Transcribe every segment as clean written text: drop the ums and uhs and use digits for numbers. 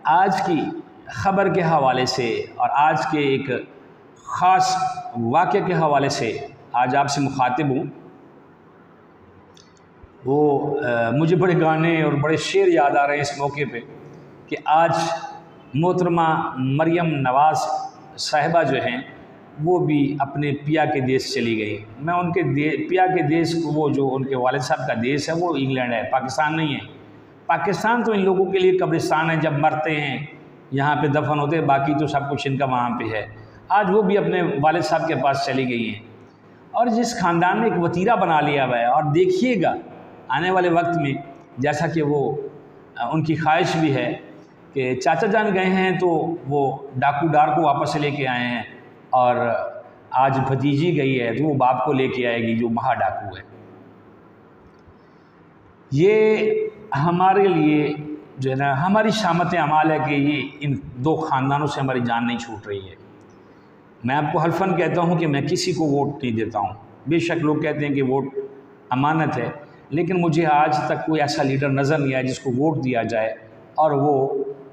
आज की ख़बर के हवाले से और आज के एक ख़ास वाक़े के हवाले से आज आपसे मुखातिब हूँ। मुझे बड़े गाने और बड़े शेर याद आ रहे हैं इस मौके पे कि आज मोहतरमा मरियम नवाज़ साहिबा जो हैं वो भी अपने पिया के देश चली गई। मैं उनके पिया के देश को, वो जो उनके वालिद साहब का देश है वो इंग्लैंड है, पाकिस्तान नहीं है। पाकिस्तान तो इन लोगों के लिए कब्रिस्तान है, जब मरते हैं यहाँ पे दफन होते हैं, बाकी तो सब कुछ इनका वहाँ पे है। आज वो भी अपने वालिद साहब के पास चली गई हैं और जिस ख़ानदान ने एक वतीरा बना लिया हुआ है। और देखिएगा आने वाले वक्त में, जैसा कि वो उनकी ख्वाहिश भी है कि चाचा जान गए हैं तो वो डाकू डार को वापस लेके आए हैं और आज भतीजी गई है तो वो बाप को लेके आएगी जो महा डाकू है। ये हमारे लिए जो है ना हमारी शामत अमाल है कि ये इन दो ख़ानदानों से हमारी जान नहीं छूट रही है। मैं आपको हल्फन कहता हूँ कि मैं किसी को वोट नहीं देता हूँ। बेशक लोग कहते हैं कि वोट अमानत है, लेकिन मुझे आज तक कोई ऐसा लीडर नज़र नहीं आया जिसको वोट दिया जाए और वो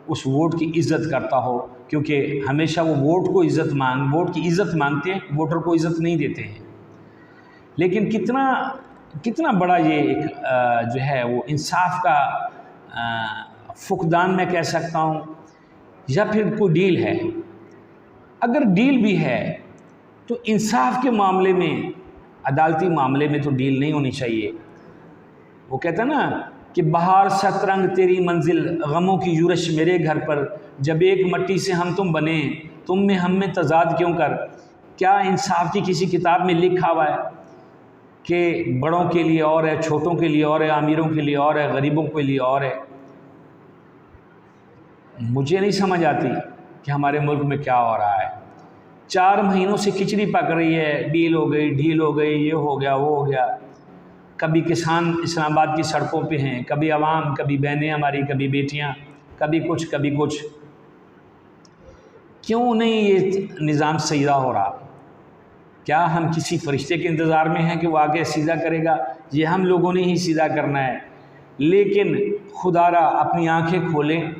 उस वोट की इज़्ज़त करता हो, क्योंकि हमेशा वो वोट की इज़्ज़त मांगते हैं, वोटर को इज़्ज़त नहीं देते हैं। लेकिन कितना बड़ा ये एक जो है वो इंसाफ का फुकदान मैं कह सकता हूँ, या फिर कोई डील है। अगर डील भी है तो इंसाफ के मामले में, अदालती मामले में तो डील नहीं होनी चाहिए। वो कहता है ना कि बहार शतरंग तेरी मंजिल, गमों की यूरश मेरे घर पर, जब एक मट्टी से हम तुम बने, तुम में हम में तजाद क्यों कर। क्या इंसाफ की किसी किताब में लिखा हुआ है कि बड़ों के लिए और है, छोटों के लिए और है, अमीरों के लिए और है, गरीबों के लिए और है। मुझे नहीं समझ आती कि हमारे मुल्क में क्या हो रहा है। 4 महीनों से खिचड़ी पक रही है, डील हो गई, ढील हो गई, ये हो गया, वो हो गया। कभी किसान इस्लामाबाद की सड़कों पे हैं, कभी आवाम, कभी बहनें हमारी, कभी बेटियां, कभी कुछ। क्यों नहीं ये निज़ाम सीधा हो रहा? क्या हम किसी फरिश्ते के इंतज़ार में हैं कि वो आगे सीधा करेगा? ये हम लोगों ने ही सीधा करना है। लेकिन खुदारा अपनी आंखें खोलें,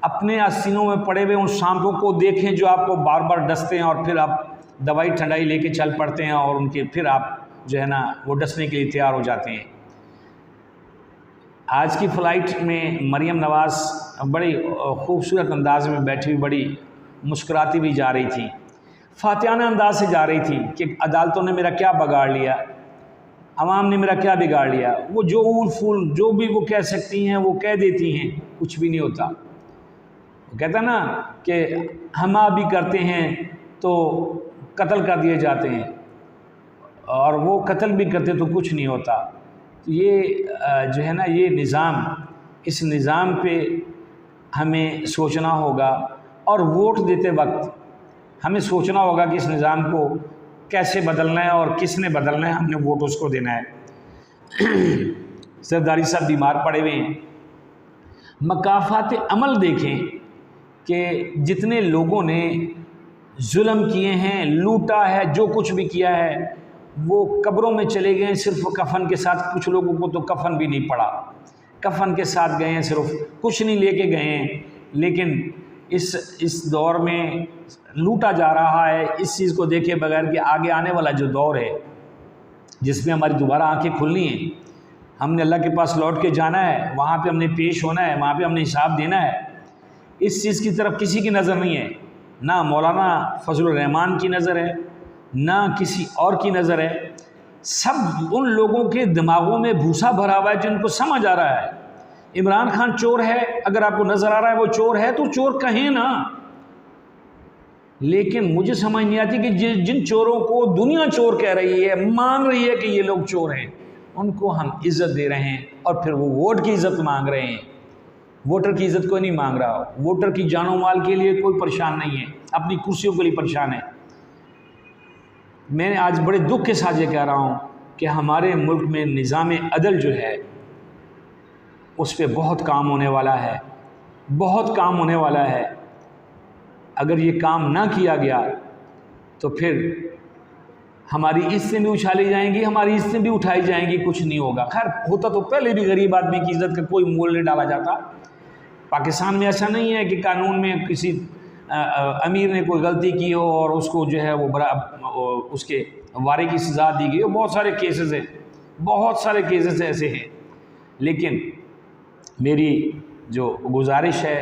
अपने आसीनों में पड़े हुए उन सांपों को देखें जो आपको बार बार डसते हैं और फिर आप दवाई ठंडाई लेके चल पड़ते हैं और उनके फिर आप जो है ना वो डसने के लिए तैयार हो जाते हैं। आज की फ़्लाइट में मरियम नवाज़ बड़ी खूबसूरत अंदाज में बैठी हुई, बड़ी मुस्कुराती भी जा रही थी, फातिहाना अंदाज से जा रही थी कि अदालतों ने मेरा क्या बिगाड़ लिया, अवाम ने मेरा क्या बिगाड़ लिया। वो जो ऊल फूल जो भी वो कह सकती हैं वो कह देती हैं, कुछ भी नहीं होता। वो कहता ना कि हम भी करते हैं तो कत्ल कर दिए जाते हैं, और वो कत्ल भी करते तो कुछ नहीं होता। तो ये जो है ना ये निज़ाम, इस निज़ाम पे हमें सोचना होगा और वोट देते वक्त हमें सोचना होगा कि इस निज़ाम को कैसे बदलना है और किसने बदलना है, हमने वोट उसको देना है। सरदारी साहब बीमार पड़े हुए हैं। मकाफ़ात अमल देखें कि जितने लोगों ने जुल्म किए हैं, लूटा है, जो कुछ भी किया है, वो कब्रों में चले गए सिर्फ कफन के साथ। कुछ लोगों को तो कफन भी नहीं पड़ा, कफन के साथ गए हैं, सिर्फ कुछ नहीं लेके गए हैं। लेकिन इस दौर में लूटा जा रहा है, इस चीज़ को देखे बगैर कि आगे आने वाला जो दौर है जिसमें हमारी दोबारा आंखें खुलनी हैं, हमने अल्लाह के पास लौट के जाना है, वहाँ पे हमने पेश होना है, वहाँ पे हमने हिसाब देना है। इस चीज़ की तरफ किसी की नज़र नहीं है, ना मौलाना फजलुर रहमान की नज़र है, ना किसी और की नज़र है। सब उन लोगों के दिमागों में भूसा भरा हुआ है जिनको समझ आ रहा है इमरान खान चोर है। अगर आपको नज़र आ रहा है वो चोर है तो चोर कहें ना। लेकिन मुझे समझ नहीं आती कि जिन चोरों को दुनिया चोर कह रही है, मान रही है कि ये लोग चोर हैं, उनको हम इज़्ज़त दे रहे हैं और फिर वो वोट की इज़्ज़त मांग रहे हैं। वोटर की इज़्ज़त कोई नहीं मांग रहा। वोटर की जानो माल के लिए कोई परेशान नहीं है, अपनी कुर्सियों के लिए परेशान है। मैं आज बड़े दुख के साथ ये कह रहा हूँ कि हमारे मुल्क में निज़ाम अदल जो है उस पर बहुत काम होने वाला है, बहुत काम होने वाला है। अगर ये काम ना किया गया तो फिर हमारी इज्जतें भी उछाली जाएंगी, हमारी इज्जतें भी उठाई जाएंगी, कुछ नहीं होगा। खैर होता तो पहले भी गरीब आदमी की इज़्ज़त का कोई मोल नहीं डाला जाता, पाकिस्तान में ऐसा नहीं है कि कानून में किसी अमीर ने कोई गलती की हो और उसको जो है वो उसके वारे की सज़ा दी गई हो। बहुत सारे केसेस हैं, बहुत सारे केसेस ऐसे हैं। लेकिन मेरी जो गुजारिश है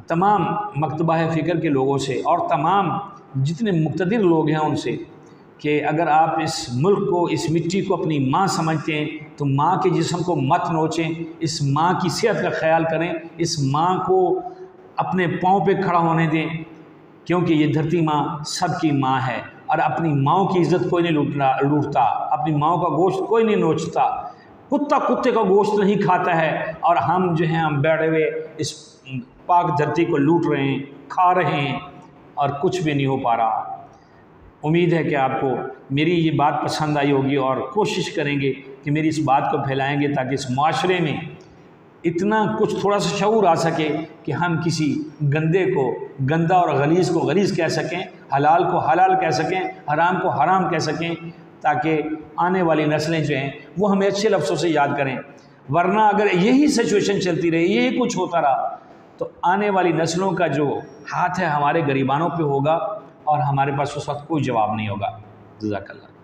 तमाम मकतबा फ़िक्र के लोगों से और तमाम जितने मुक़तदिर लोग हैं उनसे कि अगर आप इस मुल्क को, इस मिट्टी को अपनी माँ समझते हैं तो माँ के जिस्म को मत नोचें, इस माँ की सेहत का ख्याल करें, इस माँ को अपने पाँव पे खड़ा होने दें, क्योंकि ये धरती माँ सबकी माँ है और अपनी माँ की इज़्ज़त कोई नहीं लूटता, अपनी माँ का गोश्त कोई नहीं नोचता, कुत्ता कुत्ते का गोश्त नहीं खाता है। और हम जो हैं हम बैठे हुए इस पाक धरती को लूट रहे हैं, खा रहे हैं और कुछ भी नहीं हो पा रहा। उम्मीद है कि आपको मेरी ये बात पसंद आई होगी और कोशिश करेंगे कि मेरी इस बात को फैलाएंगे ताकि इस माशरे में इतना कुछ थोड़ा सा शऊर आ सके कि हम किसी गंदे को गंदा और गलीज़ को गलीज़ कह सकें, हलाल को हलाल कह सकें, हराम को हराम कह सकें, ताकि आने वाली नस्लें जो हैं वो हमें अच्छे लफ्ज़ों से याद करें। वरना अगर यही सिचुएशन चलती रही, यही कुछ होता रहा, तो आने वाली नस्लों का जो हाथ है हमारे गरीबानों पे होगा और हमारे पास उस वक्त कोई जवाब नहीं होगा। जज़ाकल्लाह।